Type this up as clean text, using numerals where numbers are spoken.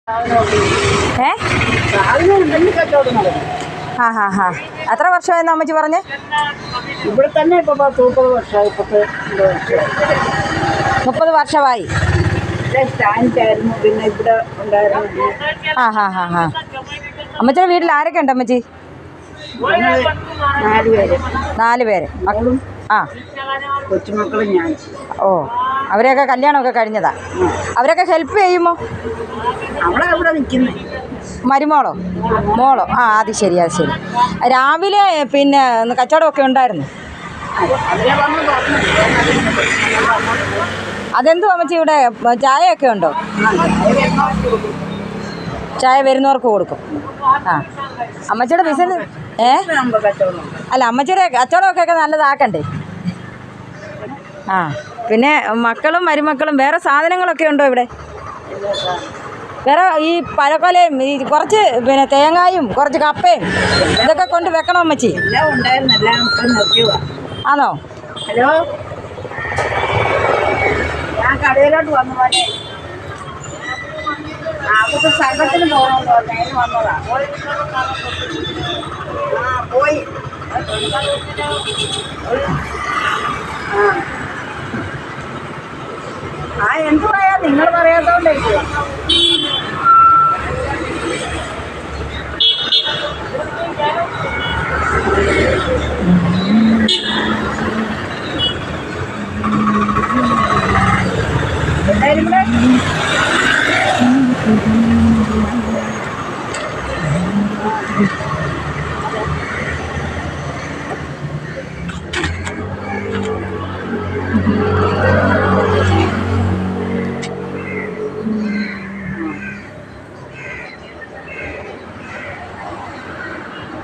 ഏ ആ ഹാ ഹാ എത്ര വർഷമായെന്ന് അമ്മച്ചി പറഞ്ഞേ? ഇവിടെ തന്നെ ഇപ്പൊ 30 വർഷമായി. 30 വർഷമായി. സ്റ്റാൻഡായിരുന്നു, പിന്നെ ഇവിടെ ഉണ്ടായിരുന്നു. ആ ഹാ ഹാ ഹാ. അമ്മച്ചിയുടെ വീട്ടിൽ ആരൊക്കെ ഉണ്ട് അമ്മച്ചി? 4 പേര്. 4 പേര്. മക്കളും ആ കൊച്ചുമക്കളും ഞാൻ. ഓ, അവരെയൊക്കെ കല്യാണമൊക്കെ കഴിഞ്ഞതാ. അവരൊക്കെ ഹെൽപ്പ് ചെയ്യുമോ? അവളെ ഇവിടെ നിൽക്കുന്നേ. മരുമോളോ മോളോ? ആ അത് ശരി അത് ശരി. രാവിലെ പിന്നെ കച്ചവടമൊക്കെ ഉണ്ടായിരുന്നു. അതെന്തു അമ്മച്ചി ഇവിടെ ചായയൊക്കെ ഉണ്ടോ? ചായ വരുന്നവർക്ക് കൊടുക്കും. ആ അമ്മച്ചിയുടെ ബിസിനസ് അല്ല അമ്മച്ചിയുടെ കച്ചവടമൊക്കെ നല്ലതാക്കണ്ടേ? ആ പിന്നെ മക്കളും മരുമക്കളും വേറെ സാധനങ്ങളൊക്കെ ഉണ്ടോ ഇവിടെ? വേറെ ഈ പഴക്കൊലയും ഈ കുറച്ച് പിന്നെ തേങ്ങായും കുറച്ച് കപ്പയും ഇതൊക്കെ കൊണ്ട് വെക്കണം അമ്മച്ചി. ആണോ? ഹലോ, ഞാൻ കടയിലോട്ട് വന്നു പോലെ അതൊക്കെ സംഘത്തിന് പോകണമെന്ന് പറഞ്ഞു. അതിന് വന്നതാ. പോയി എന്ത് പറയാ, നിങ്ങൾ പറയാത്തോണ്ടായിരിക്കും. എന്തായാലും